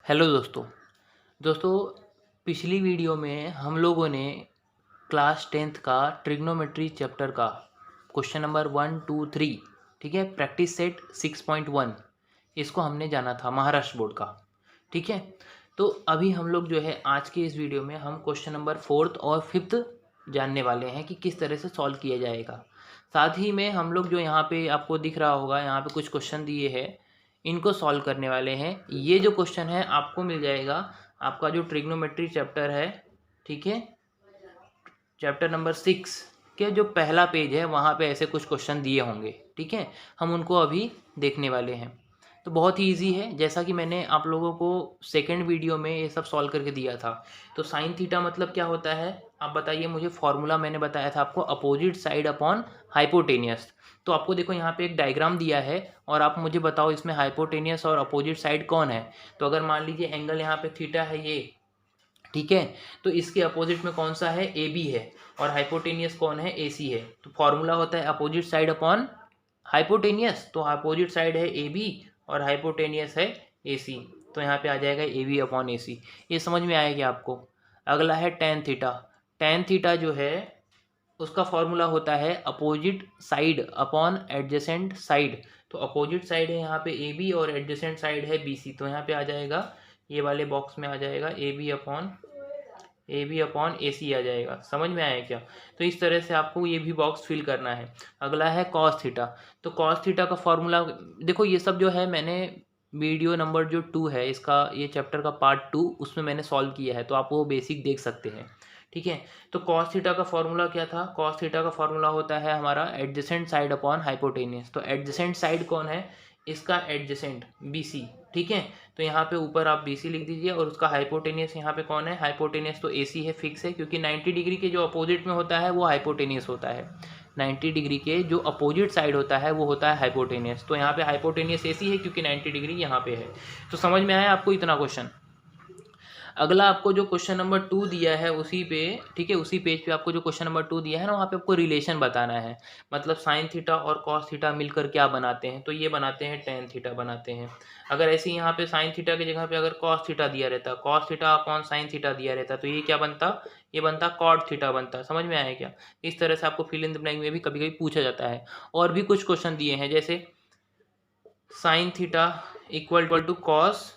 Hello दोस्तों पिछली video में हम लोगों ने क्लास 10th का ट्रिग्नोमेट्री चैप्टर का क्वेश्चन नंबर 1 2 3 ठीक है, प्रैक्टिस सेट 6.1 इसको हमने जाना था महाराष्ट्र बोर्ड का। ठीक है, तो अभी हम लोग जो है आज के इस वीडियो में हम क्वेश्चन नंबर 4th और 5th जानने वाले हैं कि किस तरह से सॉल्व किया जाएगा। साथ ही में हम लोग जो यहाँ पे आपको दिख रहा होगा, यहाँ पे कुछ क्वेश्चन दिए हैं, इनको सॉल्व करने वाले हैं। ये जो क्वेश्चन है आपको मिल जाएगा आपका जो ट्रिग्नोमेट्री चैप्टर है, ठीक है, चैप्टर नंबर 6 के जो पहला पेज है वहाँ पे ऐसे कुछ क्वेश्चन दिए होंगे। ठीक है, हम उनको अभी देखने वाले हैं। तो बहुत ही ईजी है, जैसा कि मैंने आप लोगों को सेकंड वीडियो में ये सब सॉल्व करके दिया था। तो साइन थीटा मतलब क्या होता है आप बताइए मुझे। फॉर्मूला मैंने बताया था आपको, अपोजिट साइड अपॉन हाइपोटेनियस। तो आपको देखो यहाँ पे एक डायग्राम दिया है और आप मुझे बताओ इसमें हाइपोटेनियस और अपोजिट साइड कौन है। तो अगर मान लीजिए एंगल यहाँ पे थीटा है ये, ठीक है, तो इसके अपोजिट में कौन सा है, ए बी है, और हाइपोटेनियस कौन है, ए सी है। तो फॉर्मूला होता है अपोजिट साइड अपॉन हाइपोटेनियस। तो अपोजिट साइड है ए बी और हाइपोटेनियस है ए सी। तो यहाँ पे आ जाएगा ए बी अपॉन ए सी। ये समझ में आएगा आपको। अगला है टेन थीटा। टेन थीटा जो है उसका फॉर्मूला होता है opposite side upon adjacent side. तो अपोजिट साइड है यहाँ पे ए बी और एडजेसेंट साइड है बी सी। तो यहाँ पे आ जाएगा, ये वाले बॉक्स में आ जाएगा ए बी अपॉन ए सी आ जाएगा। समझ में आया क्या। तो इस तरह से आपको ये भी बॉक्स फिल करना है। अगला है कॉस थीटा। तो कॉस थीटा का फॉर्मूला देखो, ये सब जो है मैंने वीडियो नंबर जो 2 है इसका, ये चैप्टर का पार्ट 2, उसमें मैंने सॉल्व किया है, तो आप वो बेसिक देख सकते हैं। ठीक है, तो कॉस थीटा का फॉर्मूला क्या था, कॉस थीटा का फॉर्मूला होता है हमारा एडजेसेंट साइड अपॉन हाइपोटेनियस। तो एडजेसेंट साइड कौन है, इसका एडजेसेंट बी सी। ठीक है, तो यहाँ पे ऊपर आप बी सी लिख दीजिए और उसका हाइपोटेनियस यहाँ पे कौन है, हाइपोटेनियस तो ए सी है, फिक्स है, क्योंकि 90 डिग्री के जो अपोजिट में होता है वो हाइपोटेनियस होता है। 90 डिग्री के जो अपोजिट साइड होता है वो होता है हाइपोटेनियस। तो यहाँ पे हाइपोटेनियस ए सी है क्योंकि 90 डिग्री यहाँ पे है। तो समझ में आया आपको इतना क्वेश्चन। अगला आपको जो क्वेश्चन नंबर 2 दिया है उसी पे, ठीक है, उसी पेज पे आपको जो क्वेश्चन नंबर 2 दिया है ना, वहाँ पे आपको रिलेशन बताना है। मतलब साइन थीटा और कॉस थीटा मिलकर क्या बनाते हैं, तो ये बनाते हैं टेन थीटा बनाते हैं। अगर ऐसे ही यहाँ पे साइन थीटा की जगह पे अगर कॉस थीटा दिया रहता, cos theta upon sine theta दिया रहता, तो ये क्या बनता, ये बनता कॉट थीटा बनता। समझ में आया क्या। इस तरह से आपको फिल इन द ब्लैंक में भी कभी कभी पूछा जाता है। और भी कुछ क्वेश्चन दिए हैं, जैसे sine theta equal to cos,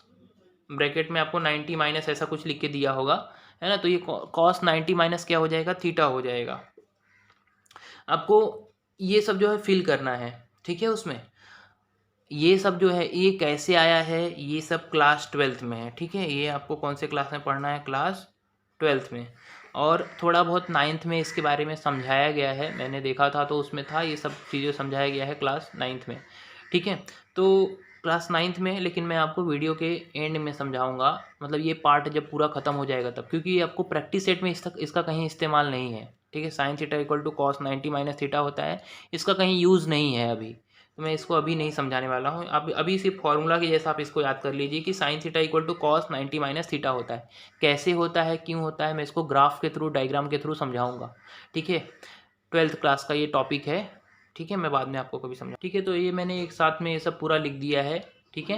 bracket में आपको 90 माइनस ऐसा कुछ लिख के दिया होगा, है ना। तो ये कॉस 90 माइनस क्या हो जाएगा, थीटा हो जाएगा। आपको ये सब जो है फिल करना है। ठीक है, उसमें ये सब जो है ये कैसे आया है, ये सब क्लास 12th में है। ठीक है, ये आपको कौन से क्लास में पढ़ना है, क्लास 12th में। और थोड़ा बहुत 9th में इसके बारे में समझाया गया है, मैंने देखा था तो उसमें था, ये सब चीज़ें समझाया गया है क्लास 9th में। ठीक है, तो क्लास 9th में, लेकिन मैं आपको वीडियो के एंड में समझाऊंगा, मतलब ये पार्ट जब पूरा खत्म हो जाएगा तब, क्योंकि ये आपको प्रैक्टिस सेट में इसका कहीं इस्तेमाल नहीं है। ठीक है, sine theta equal to cos 90 minus theta होता है, इसका कहीं यूज़ नहीं है अभी, तो मैं इसको अभी नहीं समझाने वाला हूँ। अब अभी सिर्फ फॉर्मूला के जैसा आप इसको याद कर लीजिए कि sine theta equal to cos 90 minus theta होता है। कैसे होता है, क्यों होता है, मैं इसको ग्राफ के थ्रू, डायग्राम के थ्रू समझाऊंगा। ठीक है, 12th क्लास का ये टॉपिक है। ठीक है, मैं बाद में आपको कभी समझा। ठीक है, तो ये मैंने एक साथ में ये सब पूरा लिख दिया है। ठीक है,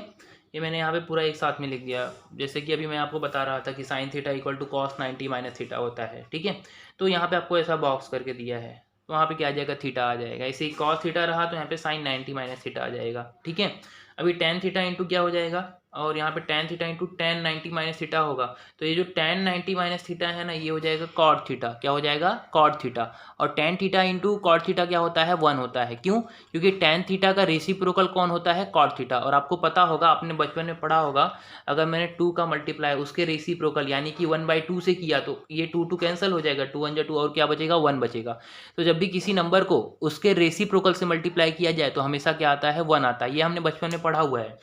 ये मैंने यहाँ पे पूरा एक साथ में लिख दिया, जैसे कि अभी मैं आपको बता रहा था कि sine theta equal to cos 90 minus theta होता है। ठीक है, तो यहाँ पे आपको ऐसा बॉक्स करके दिया है, तो वहाँ पे क्या आ जाएगा, थीटा आ जाएगा। ऐसे ही कॉस थीटा रहा तो यहाँ पे साइन 90 माइनस थीटा आ जाएगा। ठीक है, अभी टेन थीटा इंटू क्या हो जाएगा, और यहाँ पे ten theta into ten 90 minus theta होगा। तो ये जो टेन 90 माइनस थीटा है ना, ये हो जाएगा कॉट थीटा। क्या हो जाएगा, कॉट थीटा। और tan theta into cot theta क्या होता है, 1 होता है। क्यों, क्योंकि टेन थीटा का रेसिप्रोकल कौन होता है, कॉट थीटा। और आपको पता होगा, आपने बचपन में पढ़ा होगा, अगर मैंने 2 का मल्टीप्लाई उसके रेसिप्रोकल यानी कि 1/2 से किया तो ये 2 कैंसिल हो जाएगा, 2 1 2, और क्या बचेगा, 1 बचेगा। तो जब भी किसी नंबर को उसके रेसिप्रोकल से मल्टीप्लाई किया जाए तो हमेशा क्या आता है, 1 आता है। ये हमने बचपन में पढ़ा हुआ है।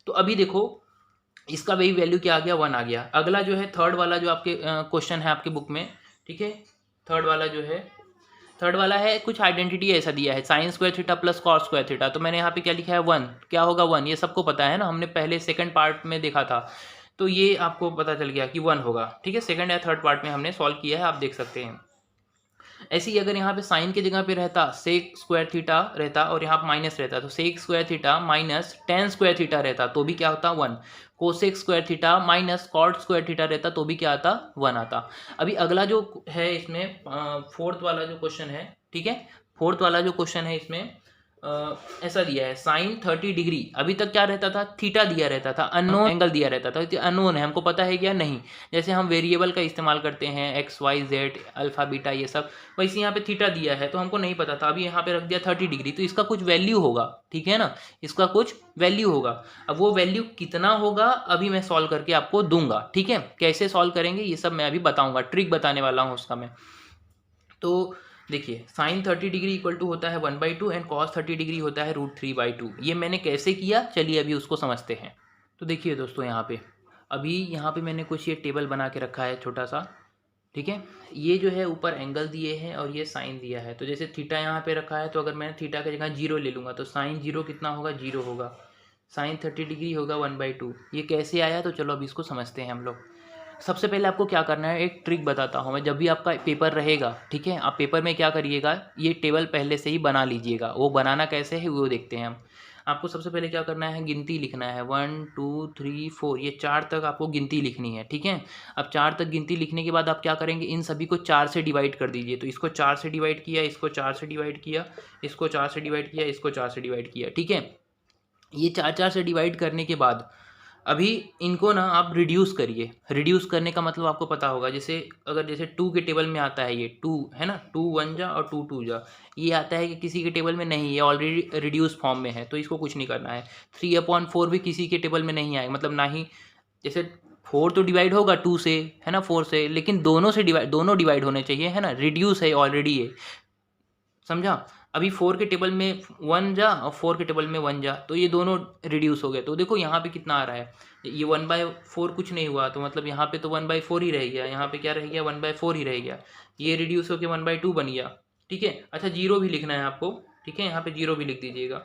तो अभी देखो इसका वही वैल्यू क्या आ गया, 1 आ गया। अगला जो है थर्ड वाला जो आपके क्वेश्चन है आपके बुक में, ठीक है, थर्ड वाला जो है, थर्ड वाला है कुछ आइडेंटिटी ऐसा दिया है, sine square theta plus cos square theta. तो मैंने यहाँ पे क्या लिखा है, 1। क्या होगा 1, ये सबको पता है ना, हमने पहले सेकंड पार्ट में देखा था, तो ये आपको पता चल गया कि 1 होगा। ठीक है, सेकंड या थर्ड पार्ट में हमने सॉल्व किया है, आप देख सकते हैं। ऐसे ही अगर यहाँ पे साइन की जगह पे रहता सेक स्क्वायर थीटा रहता और यहाँ पे माइनस रहता, तो sec square theta minus tan square theta रहता तो भी क्या होता 1। Cosec square theta minus cot square theta रहता तो भी क्या आता 1 आता। अभी अगला जो है इसमें फोर्थ वाला जो क्वेश्चन है, ठीक है, फोर्थ वाला जो क्वेश्चन है इसमें ऐसा दिया है साइन 30 डिग्री। अभी तक क्या रहता था, थीटा दिया रहता था, अननोन एंगल दिया रहता था, तो अननोन है, हमको पता है क्या नहीं। जैसे हम वेरिएबल का इस्तेमाल करते हैं X Y Z alpha beta ये सब, वैसे यहाँ पे थीटा दिया है तो हमको नहीं पता था। अभी यहाँ पे रख दिया 30 डिग्री, तो इसका कुछ वैल्यू होगा, ठीक है ना, इसका कुछ वैल्यू होगा। अब वो वैल्यू कितना होगा अभी मैं सॉल्व करके आपको दूंगा, ठीक है। कैसे सॉल्व करेंगे ये सब मैं अभी बताऊंगा, ट्रिक बताने वाला हूँ उसका मैं। तो देखिए साइन 30 डिग्री इक्वल टू होता है 1/2 एंड कॉस 30 डिग्री होता है √3/2। ये मैंने कैसे किया, चलिए अभी उसको समझते हैं। तो देखिए दोस्तों यहाँ पे मैंने कुछ ये टेबल बना के रखा है छोटा सा, ठीक है। ये जो है ऊपर एंगल दिए हैं और ये साइन दिया है। तो जैसे थीटा यहाँ पे रखा है, तो अगर मैं थीटा की जगह 0 ले लूँगा तो साइन 0 कितना होगा, 0 होगा। साइन 30 डिग्री होगा 1/2। ये कैसे आया, तो चलो अभी इसको समझते हैं हम लोग। सबसे पहले आपको क्या करना है, एक ट्रिक बताता हूँ मैं। जब भी आपका पेपर रहेगा, ठीक है, आप पेपर में क्या करिएगा, ये टेबल पहले से ही बना लीजिएगा। वो बनाना कैसे है वो देखते हैं हम। आपको सबसे पहले क्या करना है, गिनती लिखना है 1 2 3 4, ये 4 तक आपको गिनती लिखनी है, ठीक है। अब 4 तक गिनती लिखने के बाद आप क्या करेंगे, इन सभी को 4 से डिवाइड कर दीजिए। तो इसको 4 से डिवाइड किया, इसको 4 से डिवाइड किया, इसको 4 से डिवाइड किया, इसको 4 से डिवाइड किया, ठीक है। ये 4 से डिवाइड करने के बाद अभी इनको ना आप रिड्यूस करिए। रिड्यूस करने का मतलब आपको पता होगा, जैसे अगर जैसे 2 के टेबल में आता है, ये 2 है ना, 2 1 जा और 2 2 जा, ये आता है कि किसी के टेबल में नहीं, ये ऑलरेडी रिड्यूस फॉर्म में है, तो इसको कुछ नहीं करना है। 3/4 भी किसी के टेबल में नहीं आएगा, मतलब ना ही, जैसे 4 तो डिवाइड होगा 2 से, है ना, 4 से, लेकिन दोनों डिवाइड होने चाहिए, है ना, रिड्यूस है ऑलरेडी ये, समझा। अभी 4 के टेबल में 1 जा और 4 के टेबल में 1 जा, तो ये दोनों रिड्यूस हो गए। तो देखो यहाँ पे कितना आ रहा है, ये 1/4 कुछ नहीं हुआ, तो मतलब यहाँ पे तो 1/4 ही रह गया, यहाँ पे क्या रह गया 1/4 ही रह गया। ये रिड्यूस होकर 1/2 बन गया, ठीक है। अच्छा 0 भी लिखना है आपको, ठीक है, यहाँ पे 0 भी लिख दीजिएगा,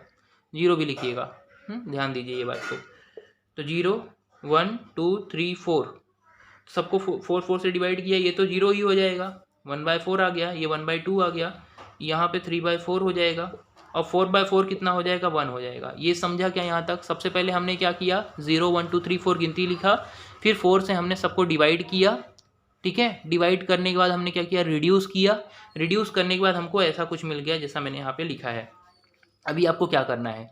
0 भी लिखिएगा, ध्यान दीजिए ये बात को। तो 0 1 2 3 4 सबको 4 से डिवाइड किया, ये तो 0 ही हो जाएगा, 1/4 आ गया, ये 1/2 आ गया, यहाँ पे 3/4 हो जाएगा, और 4/4 कितना हो जाएगा, 1 हो जाएगा। ये समझा क्या यहाँ तक। सबसे पहले हमने क्या किया, 0 1 2 3 4 गिनती लिखा, फिर 4 से हमने सबको डिवाइड किया, ठीक है। डिवाइड करने के बाद हमने क्या किया, रिड्यूस किया। रिड्यूस करने के बाद हमको ऐसा कुछ मिल गया जैसा मैंने यहाँ पे लिखा है। अभी आपको क्या करना है,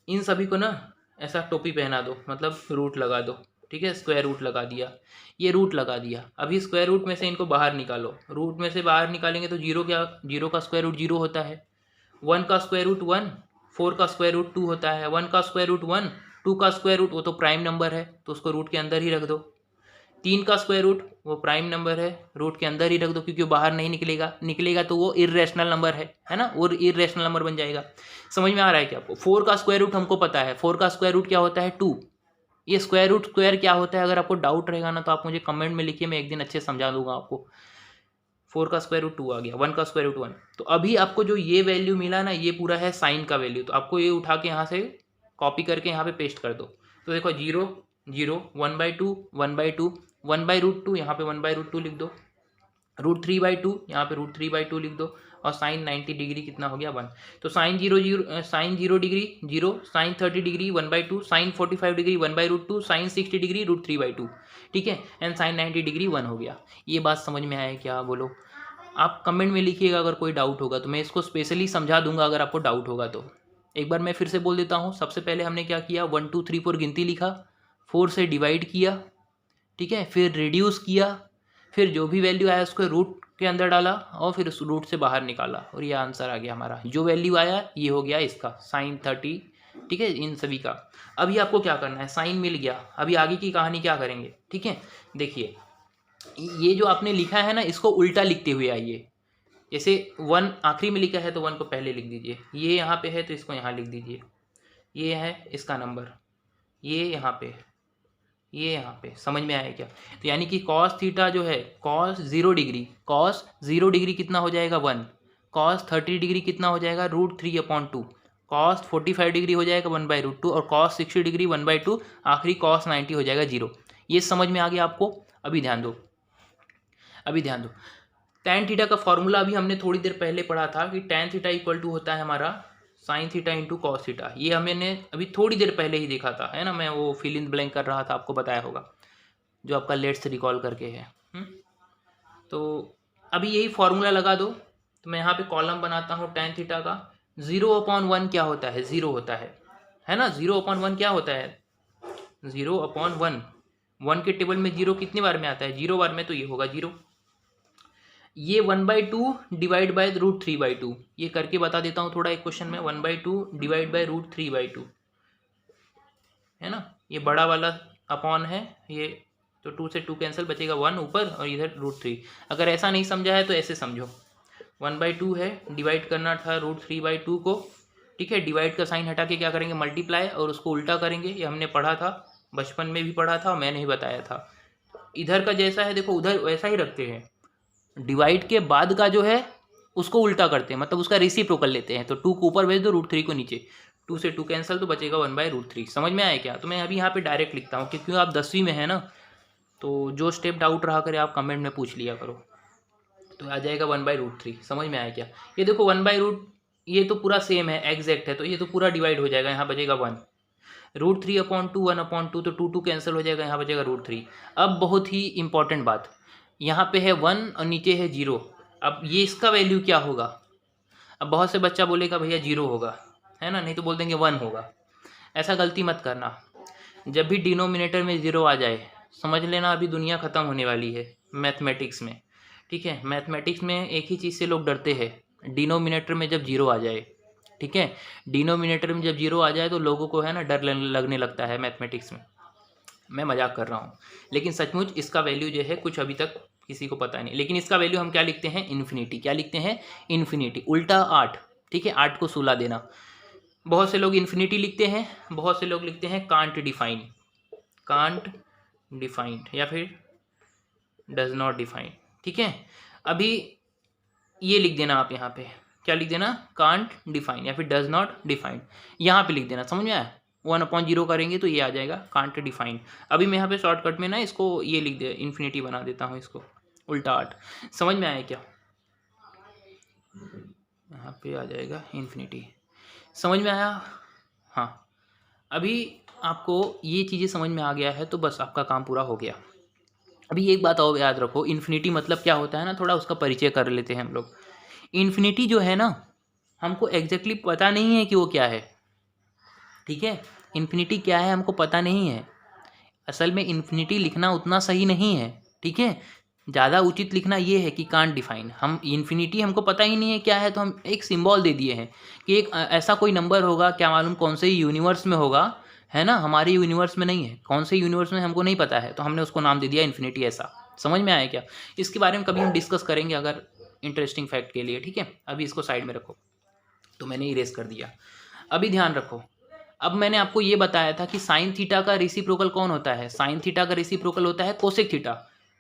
इन सभी को ना ऐसा टोपी पहना दो, मतलब रूट लगा दो, ठीक है, स्क्वायर रूट लगा दिया, ये रूट लगा दिया। अभी स्क्वायर रूट में से इनको बाहर निकालो, रूट में से बाहर निकालेंगे तो 0 का स्क्वायर रूट 0 होता है, 1 का स्क्वायर रूट 1, 4 का स्क्वायर रूट 2 होता है, 1 का स्क्वायर रूट 1, 2 का स्क्वायर रूट वो तो प्राइम नंबर है तो उसको रूट के अंदर ही रख दो, 3 का स्क्वायर रूट वो प्राइम नंबर है, रूट के अंदर ही रख दो, क्योंकि वो बाहर नहीं निकलेगा तो वो इर्रेशनल नंबर है ना, वो इर्रेशनल नंबर बन जाएगा। समझ में आ रहा है क्या आपको। 4 का स्क्वायर रूट हमको पता है, 4 का स्क्वायर रूट क्या होता है 2। ये स्क्वायर रूट स्क्वायर क्या होता है, अगर आपको डाउट रहेगा ना तो आप मुझे कमेंट में लिखिए, मैं एक दिन अच्छे समझा दूंगा आपको। 4 का स्क्वायर रूट 2 आ गया, 1 का स्क्वायर रूट 1। तो अभी आपको जो ये वैल्यू मिला ना, ये पूरा है साइन का वैल्यू, तो आपको ये उठा के यहाँ से कॉपी करके यहाँ पे पेस्ट कर दो। तो देखो 0 0 1/2 1/2 1/√2, यहाँ पे 1/√2 लिख दो, √3/2 यहाँ पे √3/2 लिख दो, और साइन 90 डिग्री कितना हो गया 1। तो sine 0 degree 0, sine 30 degree 1/2, sine 45 degree 1/√2, sine 60 degree √3/2, ठीक है, एंड साइन 90 डिग्री 1 हो गया। ये बात समझ में आया क्या, बोलो। आप कमेंट में लिखिएगा अगर कोई डाउट होगा, तो मैं इसको स्पेशली समझा दूंगा अगर आपको डाउट होगा तो। एक बार मैं फिर से बोल देता हूँ। सबसे पहले हमने क्या किया, 1 2 3 4 गिनती लिखा, 4 से डिवाइड किया, ठीक है, फिर रिड्यूस किया, फिर जो भी वैल्यू आया उसको रूट के अंदर डाला, और फिर उस रूट से बाहर निकाला, और ये आंसर आ गया हमारा। जो वैल्यू आया ये हो गया इसका साइन 30, ठीक है, इन सभी का। अभी आपको क्या करना है, साइन मिल गया, अभी आगे की कहानी क्या करेंगे, ठीक है। देखिए ये जो आपने लिखा है ना, इसको उल्टा लिखते हुए आइए। जैसे 1 आखिरी में लिखा है तो 1 को पहले लिख दीजिए, ये यहाँ पे है तो इसको यहाँ लिख दीजिए, ये है इसका नंबर, ये यहाँ पे, ये यहाँ पे। समझ में आया क्या। तो यानी कि कॉस थीटा जो है, कॉस 0 डिग्री कितना हो जाएगा 1, कॉस 30 डिग्री कितना हो जाएगा √3/2, कॉस 45 डिग्री हो जाएगा 1/√2, और कॉस 60 डिग्री 1/2, आखिरी कॉस 90 हो जाएगा 0। ये समझ में आ गया आपको। अभी ध्यान दो, tan थीटा का फॉर्मूला अभी हमने थोड़ी देर पहले पढ़ा था कि tan थीटा इक्वल टू होता है हमारा sin theta into cos theta. ये हमने अभी थोड़ी देर पहले ही देखा था, है ना। मैं वो फिल इन ब्लैंक कर रहा था, आपको बताया होगा, जो आपका लेट्स रिकॉल करके है। तो अभी यही फॉर्मूला लगा दो। तो मैं यहाँ पे कॉलम बनाता हूँ tan थीटा का। 0/1 क्या होता है? 0 होता है ना। 0/1 क्या होता है? 0/1। 1 के टेबल में 0 कितनी बार में आता है? 0 बार में, तो ये होगा 0। ये 1/2 डिवाइड बाय √3/2, ये करके बता देता हूँ थोड़ा एक क्वेश्चन में। 1/2 डिवाइड बाय √3/2, है ना। ये बड़ा वाला अपॉन है ये, तो 2 से 2 कैंसिल, बचेगा 1 ऊपर और इधर √3। अगर ऐसा नहीं समझा है तो ऐसे समझो, 1/2 है, डिवाइड करना था √3/2 को, ठीक है। डिवाइड का साइन हटा के क्या करेंगे? मल्टीप्लाई, और उसको उल्टा करेंगे। ये हमने पढ़ा था, बचपन में भी पढ़ा था और मैंने ही बताया था। इधर का जैसा है देखो, उधर वैसा ही रखते हैं। डिवाइड के बाद का जो है उसको उल्टा करते हैं, मतलब उसका रेसिप्रोकल लेते हैं। तो 2 को ऊपर भेज दो, √3 को नीचे, 2 से 2 कैंसिल, तो बचेगा 1/√3। समझ में आया क्या? तो मैं अभी यहाँ पे डायरेक्ट लिखता हूँ, क्योंकि आप 10वीं में है ना, तो जो स्टेप डाउट रहा करे आप कमेंट में पूछ लिया करो। तो आ जाएगा 1/√3। समझ में आया क्या? ये देखो 1/√, ये तो पूरा सेम है, एग्जैक्ट है, तो ये तो पूरा डिवाइड हो जाएगा, यहाँ बचेगा 1। √3/2 1/2, तो 2 कैंसिल हो जाएगा, यहाँ बचेगा √3। अब बहुत ही इंपॉर्टेंट बात, यहाँ पे है 1 और नीचे है 0। अब ये इसका वैल्यू क्या होगा? अब बहुत से बच्चा बोलेगा भैया 0 होगा, है ना, नहीं तो बोल देंगे 1 होगा। ऐसा गलती मत करना। जब भी डिनोमिनेटर में 0 आ जाए, समझ लेना अभी दुनिया ख़त्म होने वाली है मैथमेटिक्स में, ठीक है। मैथमेटिक्स में एक ही चीज़ से लोग डरते हैं, डिनोमिनेटर में जब 0 आ जाए, ठीक है। डिनोमिनेटर में जब 0 आ जाए तो लोगों को है ना डर लगने लगता है मैथमेटिक्स में। मैं मजाक कर रहा हूँ, लेकिन सचमुच इसका वैल्यू जो है कुछ अभी तक किसी को पता नहीं। लेकिन इसका वैल्यू हम क्या लिखते हैं? इन्फिनिटी। क्या लिखते हैं? इन्फिनिटी, उल्टा 8, ठीक है। 8 को 16 देना। बहुत से लोग इन्फिनिटी लिखते हैं, बहुत से लोग लिखते हैं कांट डिफाइन, कांट डिफाइंड, या फिर डज नॉट डिफाइन, ठीक है। अभी ये लिख देना आप यहाँ पे, क्या लिख देना? कांट डिफाइन या फिर डज नॉट डिफाइन, यहाँ पे लिख देना। समझ में आया? 1/0 करेंगे तो ये आ जाएगा कांट डिफाइन। अभी मैं यहाँ पे शॉर्टकट में ना इसको ये लिख दे, इन्फिनिटी बना देता हूँ इसको, उल्टा 8। समझ में आया क्या? यहाँ पे आ जाएगा इन्फिनिटी। समझ में आया? हाँ, अभी आपको ये चीज़ें समझ में आ गया है तो बस आपका काम पूरा हो गया। अभी एक बात और याद रखो, इन्फिनिटी मतलब क्या होता है ना, थोड़ा उसका परिचय कर लेते हैं हम लोग। इन्फिनिटी जो है ना, हमको एग्जैक्टली पता नहीं है कि वो क्या है, ठीक है। इन्फिनिटी क्या है हमको पता नहीं है। असल में इन्फिनिटी लिखना उतना सही नहीं है, ठीक है। ज़्यादा उचित लिखना ये है कि कांट डिफाइन। हम इन्फिनिटी हमको पता ही नहीं है क्या है, तो हम एक सिंबल दे दिए हैं कि एक ऐसा कोई नंबर होगा, क्या मालूम कौन से यूनिवर्स में होगा, है ना। हमारे यूनिवर्स में नहीं है, कौन से यूनिवर्स में हमको नहीं पता है, तो हमने उसको नाम दे दिया इन्फिनिटी। ऐसा समझ में आया क्या? इसके बारे में कभी हम डिस्कस करेंगे अगर इंटरेस्टिंग फैक्ट के लिए, ठीक है। अभी इसको साइड में रखो, तो मैंने इरेज कर दिया। अभी ध्यान रखो, अब मैंने आपको ये बताया था कि साइन थीटा का रेसिप्रोकल कौन होता है? साइन थीटा का रेसिप्रोकल होता है कोसेक थीटा।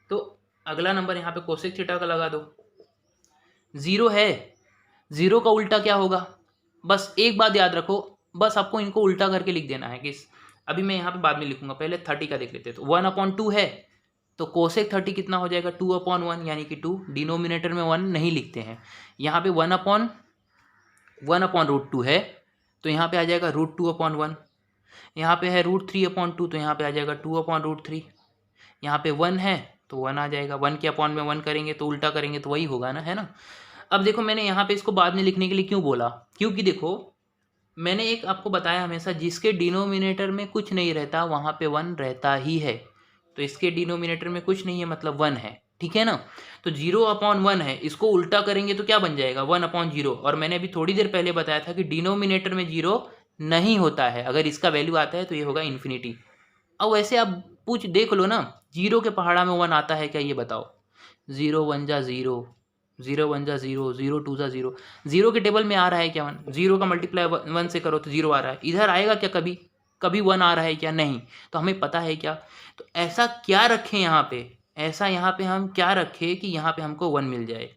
तो अगला नंबर यहाँ पे कोसेक थीटा का लगा दो। 0 है, 0 का उल्टा क्या होगा? बस एक बात याद रखो, बस आपको इनको उल्टा करके लिख देना है। किस? अभी मैं यहाँ पे बाद में लिखूंगा, पहले 30 का देख लेते हैं। तो 1/2 है, तो कोसेक 30 कितना हो जाएगा? 2/1, यानी कि 2। डिनोमिनेटर में 1 नहीं लिखते हैं। यहाँ पे 1/√2 है, तो यहाँ पे आ जाएगा √2/1। यहाँ पे है √3/2, तो यहाँ पे आ जाएगा 2/√3। यहाँ पे 1 है तो 1 आ जाएगा। 1 के अपॉन में 1 करेंगे तो उल्टा करेंगे तो वही होगा ना, है ना। अब देखो मैंने यहाँ पे इसको बाद में लिखने के लिए क्यों बोला, क्योंकि देखो मैंने एक आपको बताया हमेशा, जिसके डिनोमिनेटर में कुछ नहीं रहता वहाँ पे 1 रहता ही है। तो इसके डिनोमिनेटर में कुछ नहीं है मतलब 1 है, ठीक है ना। तो 0/1 है, इसको उल्टा करेंगे तो क्या बन जाएगा? 1/0। और मैंने अभी थोड़ी देर पहले बताया था कि डिनोमिनेटर में 0 नहीं होता है, अगर इसका वैल्यू आता है तो ये होगा इन्फिनिटी। अब वैसे आप पूछ देख लो ना, 0 के पहाड़ा में 1 आता है क्या, ये बताओ। 0 1 जा 0, 0 1 जा 0, 0 2 जा 0। 0 के टेबल में आ रहा है क्या 1? 0 का मल्टीप्लाई 1 से करो तो 0 आ रहा है। इधर आएगा क्या कभी? कभी 1 आ रहा है क्या? नहीं। तो हमें पता है क्या, तो ऐसा क्या रखें यहाँ पे, ऐसा यहाँ पे हम क्या रखें कि यहाँ पे हमको 1 मिल जाए।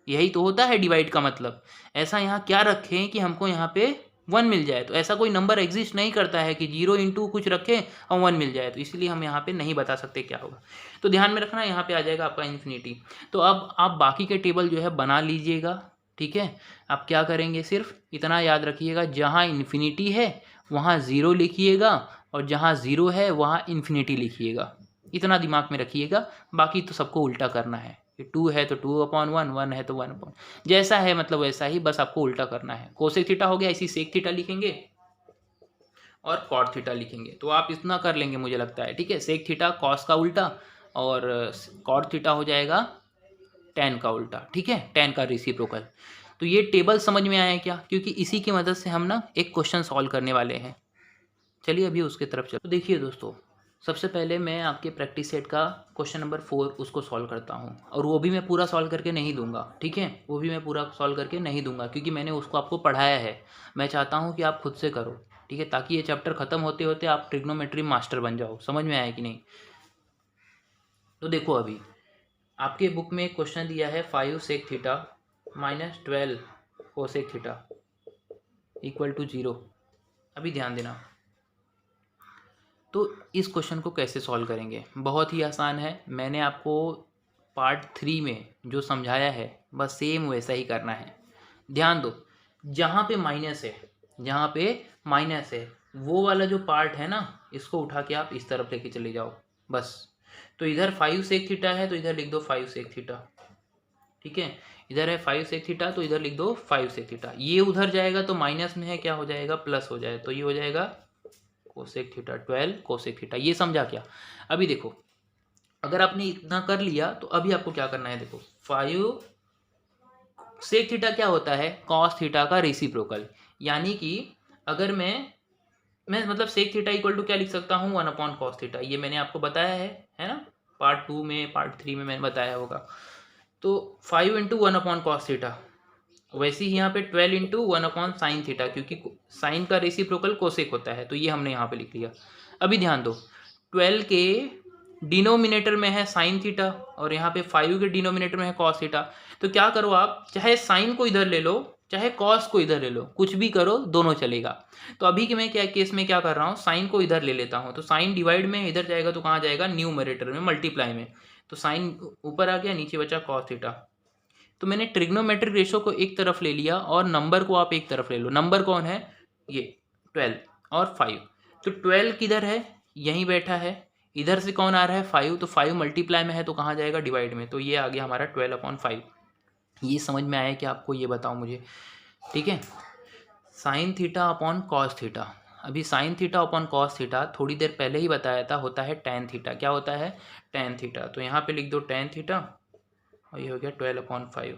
यही तो होता है डिवाइड का मतलब। ऐसा यहाँ क्या रखें कि हमको यहाँ पे 1 मिल जाए। तो ऐसा कोई नंबर एग्जिस्ट नहीं करता है कि 0 इंटू कुछ रखें और 1 मिल जाए, तो इसलिए हम यहाँ पे नहीं बता सकते क्या होगा। तो ध्यान में रखना, यहाँ पे आ जाएगा आपका इन्फिनिटी। तो अब आप बाकी के टेबल जो है बना लीजिएगा, ठीक है। आप क्या करेंगे, सिर्फ इतना याद रखिएगा, जहाँ इन्फिनिटी है वहाँ 0 लिखिएगा और जहाँ 0 है वहाँ इन्फिनिटी लिखिएगा। इतना दिमाग में रखिएगा, बाकी तो सबको उल्टा करना है। 2 है तो 2/1, 1 है तो 1/, जैसा है मतलब वैसा ही, बस आपको उल्टा करना है। कोसेक थीटा हो गया, इसी सेक थीटा लिखेंगे और कॉट थीटा लिखेंगे। तो आप इतना कर लेंगे मुझे लगता है, ठीक है। सेक थीटा कॉस का उल्टा और कॉट थीटा हो जाएगा टैन का उल्टा, ठीक है, टैन का रेसिप्रोकल। तो ये टेबल समझ में आया क्या, क्योंकि इसी की मदद से हम ना एक क्वेश्चन सॉल्व करने वाले हैं। चलिए अभी उसके तरफ चलो। तो देखिए दोस्तों, सबसे पहले मैं आपके प्रैक्टिस सेट का क्वेश्चन नंबर 4 उसको सॉल्व करता हूँ, और वो भी मैं पूरा सॉल्व करके नहीं दूंगा, ठीक है। वो भी मैं पूरा सॉल्व करके नहीं दूंगा, क्योंकि मैंने उसको आपको पढ़ाया है। मैं चाहता हूँ कि आप खुद से करो, ठीक है, ताकि ये चैप्टर खत्म होते होते आप ट्रिग्नोमेट्री मास्टर बन जाओ। समझ में आया कि नहीं। तो देखो, अभी आपके बुक में एक क्वेश्चन दिया है 5 sec theta minus 12 cosec theta equal to 0। अभी ध्यान देना, तो इस क्वेश्चन को कैसे सॉल्व करेंगे, बहुत ही आसान है। मैंने आपको पार्ट 3 में जो समझाया है बस सेम वैसा ही करना है। ध्यान दो, जहाँ पे माइनस है, जहाँ पे माइनस है वो वाला जो पार्ट है ना, इसको उठा के आप इस तरफ लेके चले जाओ बस। तो इधर 5 सेक थीटा है तो इधर लिख दो 5 सेक थीटा, ठीक है। इधर है 5 सेक थीटा तो इधर लिख दो 5 सेक थीटा। ये उधर जाएगा तो माइनस में है, क्या हो जाएगा, प्लस हो जाए, तो ये हो जाएगा कोसेक थीटा 12 कोसेक थीटा। ये समझा क्या। अभी देखो, अगर आपने इतना कर लिया तो अभी आपको क्या करना है, देखो 5 सेक थीटा क्या होता है, कॉस थीटा का रेसिप्रोकल। यानी कि अगर मैं मतलब सेक थीटा इक्वल टू क्या लिख सकता हूँ, 1 कॉस थीटा। ये मैंने आपको बताया है ना, पार्ट 2 में, पार्ट 3 में मैंने बताया होगा। तो 5 इंटू 1 कॉस थीटा, वैसे ही यहाँ पे 12 इंटू 1 साइन थीटा, क्योंकि साइन का रेसिप्रोकल कोसेक होता है, तो ये हमने यहाँ पे लिख लिया। अभी ध्यान दो, 12 के डिनोमिनेटर में है साइन थीटा और यहाँ पे 5 के डिनोमिनेटर में है कॉस थीटा। तो क्या करो आप, चाहे साइन को इधर ले लो चाहे कॉस को इधर ले लो, कुछ भी करो, दोनों चलेगा। तो अभी के मैं क्या केस में क्या कर रहा हूँ, साइन को इधर ले लेता हूँ, तो साइन डिवाइड में इधर जाएगा तो कहाँ जाएगा, न्यूमरेटर में, मल्टीप्लाई में। तो साइन ऊपर आ गया, नीचे बचा कॉस थीटा। तो मैंने ट्रिग्नोमेट्रिक रेशो को एक तरफ ले लिया और नंबर को आप एक तरफ ले लो। नंबर कौन है, ये 12 और 5। तो 12 किधर है, यहीं बैठा है। इधर से कौन आ रहा है, 5, तो 5 मल्टीप्लाई में है तो कहाँ जाएगा, डिवाइड में। तो ये आ गया हमारा 12/5। ये समझ में आया कि आपको, ये बताओ मुझे, ठीक है। Sine theta upon cos theta, अभी sine theta upon cos theta थोड़ी देर पहले ही बताया था, होता है टैन थीटा। क्या होता है, टैन थीटा। तो यहाँ पे लिख दो टैन थीटा और ये हो गया 12/5,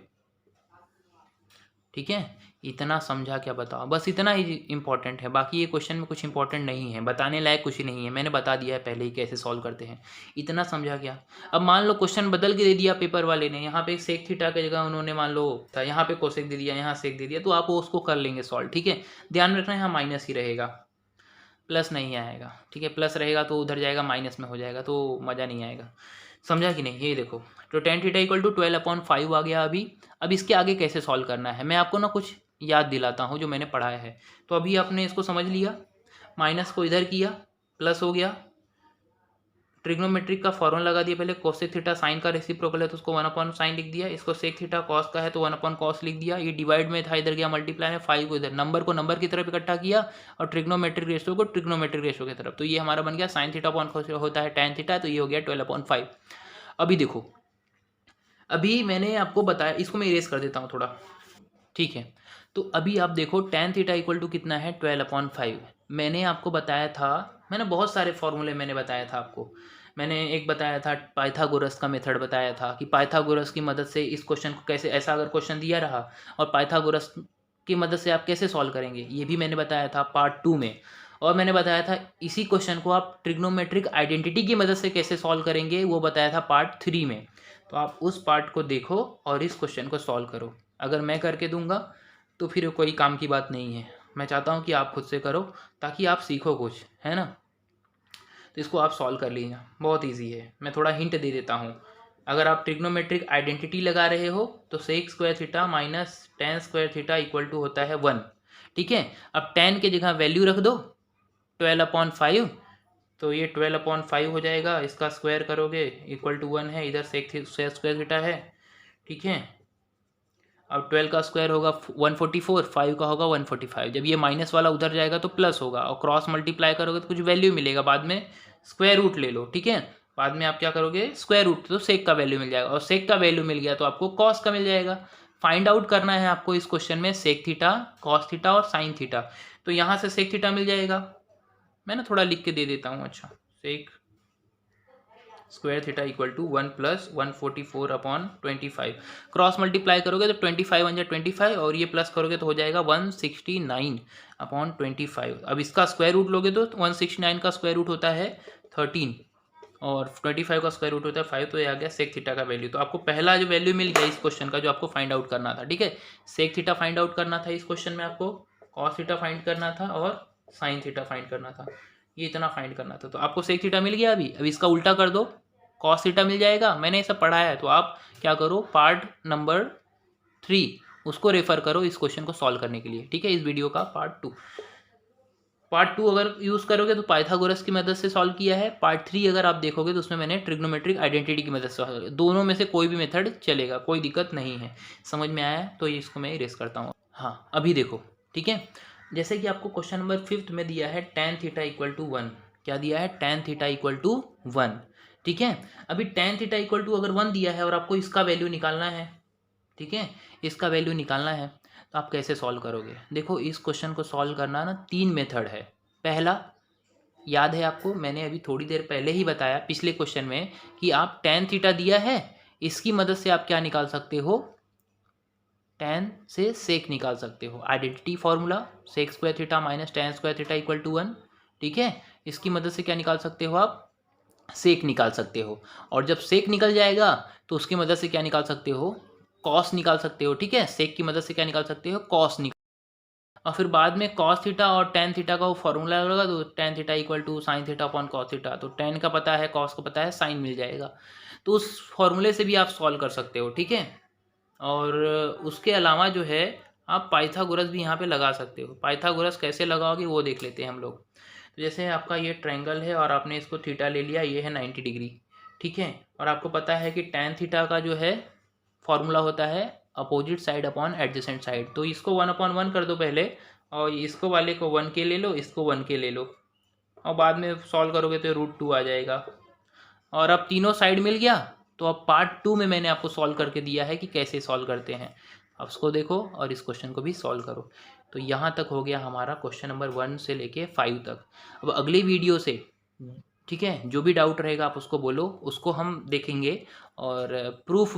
ठीक है। इतना समझा क्या, बताओ, बस इतना ही इंपॉर्टेंट है। बाकी ये क्वेश्चन में कुछ इंपॉर्टेंट नहीं है, बताने लायक कुछ ही नहीं है, मैंने बता दिया है पहले ही कैसे सॉल्व करते हैं। इतना समझा क्या। अब मान लो क्वेश्चन बदल के दे दिया पेपर वाले ने, यहाँ पे सेक थीटा की जगह उन्होंने मान लो था यहाँ पे कोसेक दे दिया, यहाँ सेक दे दिया, तो आप उसको कर लेंगे सॉल्व, ठीक है। ध्यान में रखना, यहाँ माइनस ही रहेगा, प्लस नहीं आएगा, ठीक है। प्लस रहेगा तो उधर जाएगा, माइनस में हो जाएगा तो मज़ा नहीं आएगा। समझा कि नहीं। ये देखो, तो टैन थीटा इक्वल टू 12/5 आ गया अभी। अब इसके आगे कैसे सॉल्व करना है, मैं आपको ना कुछ याद दिलाता हूँ जो मैंने पढ़ाया है। तो अभी आपने इसको समझ लिया, माइनस को इधर किया, प्लस हो गया। ट्रिग्नोमेट्रिक का फॉर्मूला लगा दिया पहले, कोसेक थीटा साइन का रेसिप्रोकल है तो उसको 1/sin लिख दिया। इसको सेक थीटा कॉस का है तो 1/cos लिख दिया। ये डिवाइड में था, इधर गया मल्टीप्लाई में, 5 को इधर, नंबर को नंबर की तरफ इकट्ठा किया और ट्रिग्नोमेट्रिक रेशियो को ट्रिग्नोमेट्रिक रेशियो की तरफ। तो ये हमारा बन गया साइन थीटा अपॉन कॉस होता है टैन थीटा, तो ये हो गया 12/5। अभी देखो, अभी मैंने आपको बताया, इसको मैं इरेज कर देता हूँ थोड़ा, ठीक है। तो अभी आप देखो टैन थीटा इक्वल टू कितना है, 12/5। मैंने आपको बताया था, मैंने बहुत सारे फॉर्मूले मैंने बताया था आपको। मैंने एक बताया था पाइथागोरस का मेथड बताया था, कि पाइथागोरस की मदद से इस क्वेश्चन को कैसे, ऐसा अगर क्वेश्चन दिया रहा और पाइथागोरस की मदद से आप कैसे सॉल्व करेंगे, ये भी मैंने बताया था पार्ट 2 में। और मैंने बताया था इसी क्वेश्चन को आप ट्रिग्नोमेट्रिक आइडेंटिटी की मदद से कैसे सॉल्व करेंगे, वो बताया था पार्ट 3 में। तो आप उस पार्ट को देखो और इस क्वेश्चन को सॉल्व करो। अगर मैं करके दूंगा तो फिर कोई काम की बात नहीं है। मैं चाहता हूँ कि आप खुद से करो ताकि आप सीखो कुछ, है ना। तो इसको आप सॉल्व कर लीजिए, बहुत इजी है। मैं थोड़ा हिंट दे देता हूँ। अगर आप ट्रिग्नोमेट्रिक आइडेंटिटी लगा रहे हो तो sec square theta minus tan square theta equal to होता है 1। ठीक है। अब 10 के जगह वैल्यू रख दो 12/5, तो ये 12/5 हो जाएगा। इसका स्क्वायर करोगे इक्वल टू 1 है, इधर से स्क्वायर थीटा है, ठीक है। अब 12 का स्क्वायर होगा 144, 5 का होगा 145। जब ये माइनस वाला उधर जाएगा तो प्लस होगा, और क्रॉस मल्टीप्लाई करोगे तो कुछ वैल्यू मिलेगा, बाद में स्क्वायर रूट ले लो, ठीक है। बाद में आप क्या करोगे, स्क्वायर रूट, तो सेक का वैल्यू मिल जाएगा, और सेक का वैल्यू मिल गया तो आपको कॉस का मिल जाएगा। फाइंड आउट करना है आपको इस क्वेश्चन में सेक थीटा, कॉस थीटा और साइन थीटा। तो यहाँ से सेक थीटा मिल जाएगा, मैं ना थोड़ा लिख के दे देता हूँ। अच्छा, sec square theta equal to 1 plus 144/25। Cross multiply करोगे तो 25 बन जाए 25, और ये प्लस करोगे तो हो जाएगा 169/25। अब इसका स्क्वायर रूट लोगे तो 169 का स्क्वायर रूट होता है 13, और 25 का स्क्वायर रूट होता है 5, तो ये आ गया सेक थीटा का वैल्यू। तो आपको पहला जो वैल्यू मिल गया इस क्वेश्चन का, जो आपको फाइंड आउट करना था, ठीक है। सेक थीटा फाइंड आउट करना था इस क्वेश्चन में, आपको कॉस थीटा फाइंड करना था और साइन थीटा फाइंड करना था, ये इतना फाइंड करना था। तो आपको सेक थीटा मिल गया। अभी इसका उल्टा कर दो, कॉस थीटा मिल जाएगा। मैंने ये सब पढ़ाया है, तो आप क्या करो, पार्ट नंबर 3 उसको रेफर करो इस क्वेश्चन को सॉल्व करने के लिए, ठीक है। इस वीडियो का पार्ट 2 अगर यूज़ करोगे तो पाइथागोरस की मदद से सॉल्व किया है। पार्ट 3 अगर आप देखोगे तो उसमें मैंने ट्रिग्नोमेट्रिक आइडेंटिटी की मदद से सॉल्व किया। दोनों में से कोई भी मेथड चलेगा, कोई दिक्कत नहीं है। समझ में आया तो इसको मैं इरेज करता हूँ। हाँ, अभी देखो, ठीक है। जैसे कि आपको क्वेश्चन नंबर 5 में दिया है tan थीटा इक्वल टू 1। क्या दिया है, tan थीटा इक्वल टू 1, ठीक है। अभी tan थीटा इक्वल टू अगर 1 दिया है और आपको इसका वैल्यू निकालना है, ठीक है, इसका वैल्यू निकालना है, तो आप कैसे सॉल्व करोगे। देखो, इस क्वेश्चन को सॉल्व करना ना 3 मेथड है। पहला, याद है आपको, मैंने अभी थोड़ी देर पहले ही बताया पिछले क्वेश्चन में कि आप tan थीटा दिया है, इसकी मदद से आप क्या निकाल सकते हो, tan से सेक निकाल सकते हो। Identity formula, sec square theta minus tan square theta equal to 1, ठीक है। इसकी मदद से क्या निकाल सकते हो आप, सेक निकाल सकते हो। और जब सेक निकल जाएगा तो उसकी मदद से क्या निकाल सकते हो, कॉस निकाल सकते हो, ठीक है। सेक की मदद से क्या निकाल सकते हो, कॉस निकाल। और फिर बाद में कॉस थीटा और tan थीटा का वो फॉर्मूला होगा, तो tan theta equal to sine theta upon cos theta. तो tan का पता है, कॉस को पता है, साइन मिल जाएगा। तो उस फॉर्मूले से भी आप सॉल्व कर सकते हो, ठीक है। और उसके अलावा जो है, आप पाइथागोरस भी यहाँ पे लगा सकते हो। पाइथागोरस कैसे लगाओगे वो देख लेते हैं हम लोग। तो जैसे आपका ये ट्रायंगल है और आपने इसको थीटा ले लिया, ये है 90 डिग्री, ठीक है। और आपको पता है कि tan थीटा का जो है फॉर्मूला होता है opposite side upon adjacent side. तो इसको 1/1 कर दो पहले, और इसको वाले को 1 के ले लो, इसको 1 के ले लो, और बाद में सॉल्व करोगे तो √2 आ जाएगा। और अब तीनों साइड मिल गया। तो अब पार्ट 2 में मैंने आपको सॉल्व करके दिया है कि कैसे सॉल्व करते हैं। अब उसको देखो और इस क्वेश्चन को भी सॉल्व करो। तो यहाँ तक हो गया हमारा क्वेश्चन नंबर 1 से लेके 5 तक। अब अगली वीडियो से, ठीक है, जो भी डाउट रहेगा आप उसको बोलो, उसको हम देखेंगे और प्रूफ